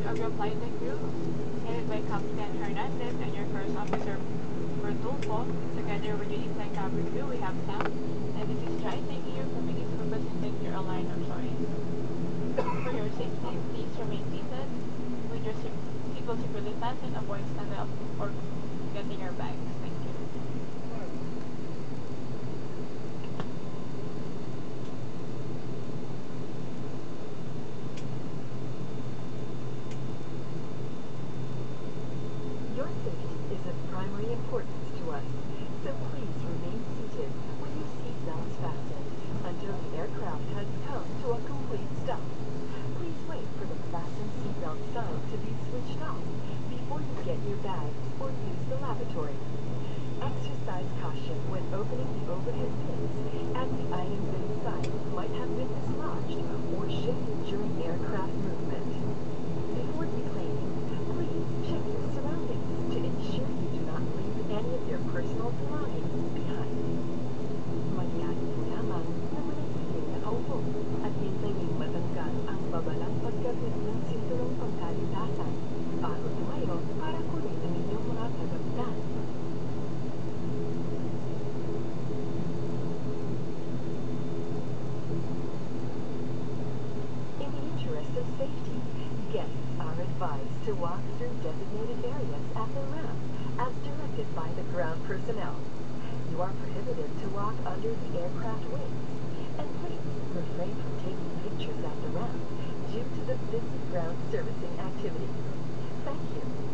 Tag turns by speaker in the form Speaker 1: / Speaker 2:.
Speaker 1: of your flight deck crew, headed by Captain Hernandez and your first officer, Bertolfo. Together with your inside cabin crew, we have Sam. And this is Jai, thanking you for making this representing your airline of choice. For your safety, please remain seated with your seatbelt securely fastened, avoid standing up or getting your bags. Thank you.
Speaker 2: Your safety is of primary importance to us, so please remain seated with your seatbelts fastened until the aircraft has come to a complete stop. Please wait for the fasten seatbelt sign to be switched off before you get your bags or use the lavatory. Exercise caution when opening the overhead bins, as the items inside might have been dislodged or shifted during aircraft movement. Before deplaning, please check your surroundings to ensure you do not leave any of your personal belongings behind. Mangyari po lamang na manatiling nakaupo at hintayin matanggal ang babalang pagkabit ng sinturong pangkaligtasan bago tumayo para kunin ang inyong mga kagamitan. In the interest of safety, guests are advised to walk through designated areas at the ramp as directed by the ground personnel. You are prohibited to walk under the aircraft wings, and please refrain from taking pictures at the ramp due to the busy ground servicing activity. Thank you.